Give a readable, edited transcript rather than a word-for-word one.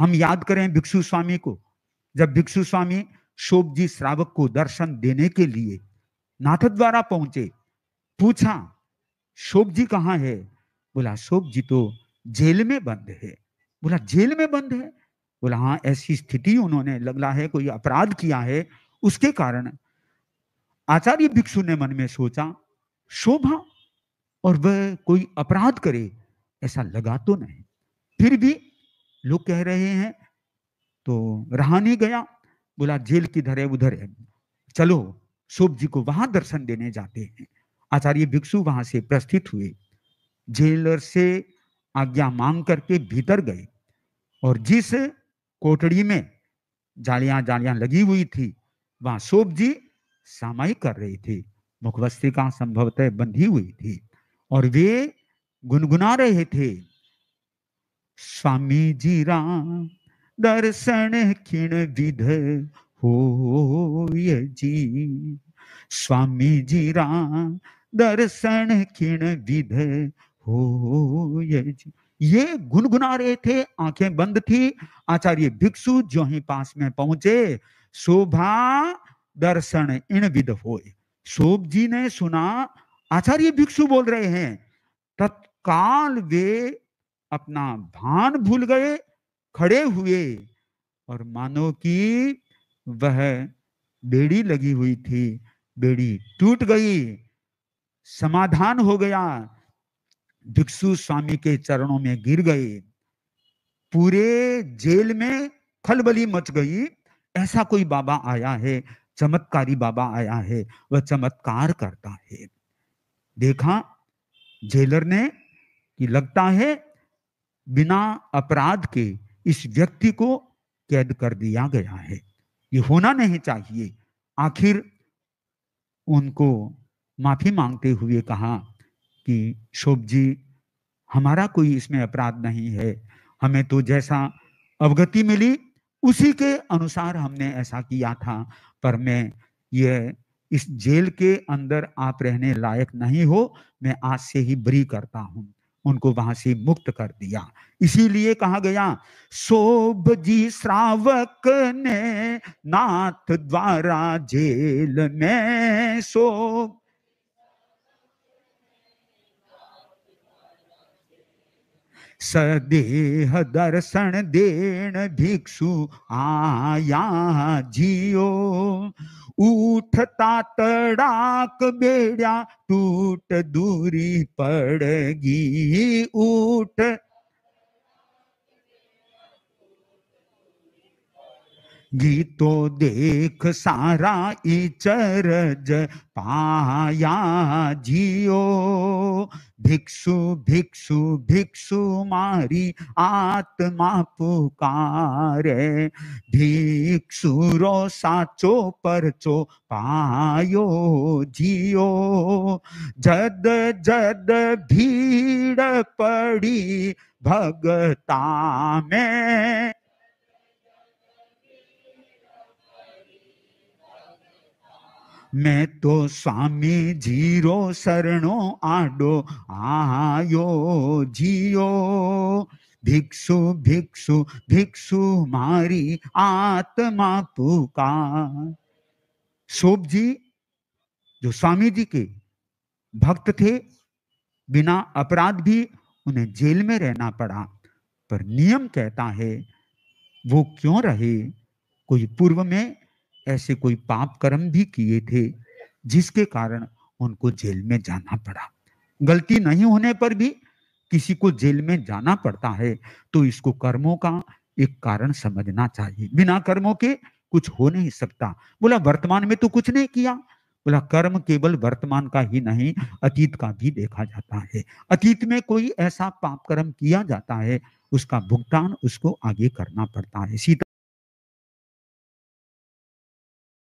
हम याद करें भिक्षु स्वामी को, जब भिक्षु स्वामी शोभजी श्रावक को दर्शन देने के लिए नाथद्वारा पहुंचे, पूछा शोभजी कहाँ है? बोला शोभजी तो जेल में बंद है। बोला जेल में बंद है? बोला हाँ, ऐसी स्थिति उन्होंने लगला है, कोई अपराध किया है उसके कारण। आचार्य भिक्षु ने मन में सोचा शोभा और वह कोई अपराध करे ऐसा लगा तो नहीं, फिर भी लोग कह रहे हैं तो रहा नहीं गया। बोला जेल किधर है? उधर है, चलो शोभ जी को वहां दर्शन देने जाते हैं। आचार्य भिक्षु वहां से प्रस्थित हुए, जेलर से आज्ञा मांग करके भीतर गए और जिस कोठड़ी में जालियां जालियां लगी हुई थी वहां शोभ जी सामायिक कर रहे थे। मुखवस्तिका संभवतः बंधी हुई थी और वे गुनगुना रहे थे, स्वामी जी राम दर्शन किण विध होय जी, स्वामी जी राम दर्शन किण विध होय जी। ये गुनगुना रहे थे, आंखें बंद थी। आचार्य भिक्षु जो ही पास में पहुंचे, शोभा दर्शन इन विध होय। शोभ जी ने सुना आचार्य भिक्षु बोल रहे हैं, तत्काल वे अपना भान भूल गए, खड़े हुए और मानो कि वह बेड़ी लगी हुई थी, बेड़ी टूट गई, समाधान हो गया, भिक्षु स्वामी के चरणों में गिर गए। पूरे जेल में खलबली मच गई। ऐसा कोई बाबा आया है, चमत्कारी बाबा आया है, वह चमत्कार करता है। देखा जेलर ने कि लगता है बिना अपराध के इस व्यक्ति को कैद कर दिया गया है, ये होना नहीं चाहिए। आखिर उनको माफी मांगते हुए कहा कि शोभ जी हमारा कोई इसमें अपराध नहीं है, हमें तो जैसा अवगति मिली उसी के अनुसार हमने ऐसा किया था, पर मैं ये इस जेल के अंदर आप रहने लायक नहीं हो, मैं आज से ही बरी करता हूं। उनको वहां से मुक्त कर दिया। इसीलिए कहा गया शोभ जी श्रावक ने नाथ द्वारा जेल में शोभ सदेह दर्शन देन भिक्षु आया जियो, उठता तड़ाक बेड़ा टूट दूरी पड़गी, उठ गीतो देख सारा इचरज पाया जियो, भिक्षु भिक्षु भिक्षु मारी आत्मा पुकारे, भिक्षु रो साचो परचो पायो जियो, जद जद भीड़ पड़ी भगता में, मैं तो स्वामी जीरो शरणो आडो आयो जियो, भिक्षु भिक्षु भिक्षु मारी आत्मा पुकार। शोभ जी जो स्वामी जी के भक्त थे, बिना अपराध भी उन्हें जेल में रहना पड़ा, पर नियम कहता है वो क्यों रहे? कोई पूर्व में ऐसे कोई पाप कर्म भी किए थे जिसके कारण उनको जेल में जाना पड़ा। गलती नहीं होने पर भी किसी को जेल में जाना पड़ता है तो इसको कर्मों का एक कारण समझना चाहिए। बिना कर्मों के कुछ हो नहीं सकता। बोला वर्तमान में तो कुछ नहीं किया। बोला कर्म केवल वर्तमान का ही नहीं, अतीत का भी देखा जाता है। अतीत में कोई ऐसा पाप कर्म किया जाता है, उसका भुगतान उसको आगे करना पड़ता है। सीता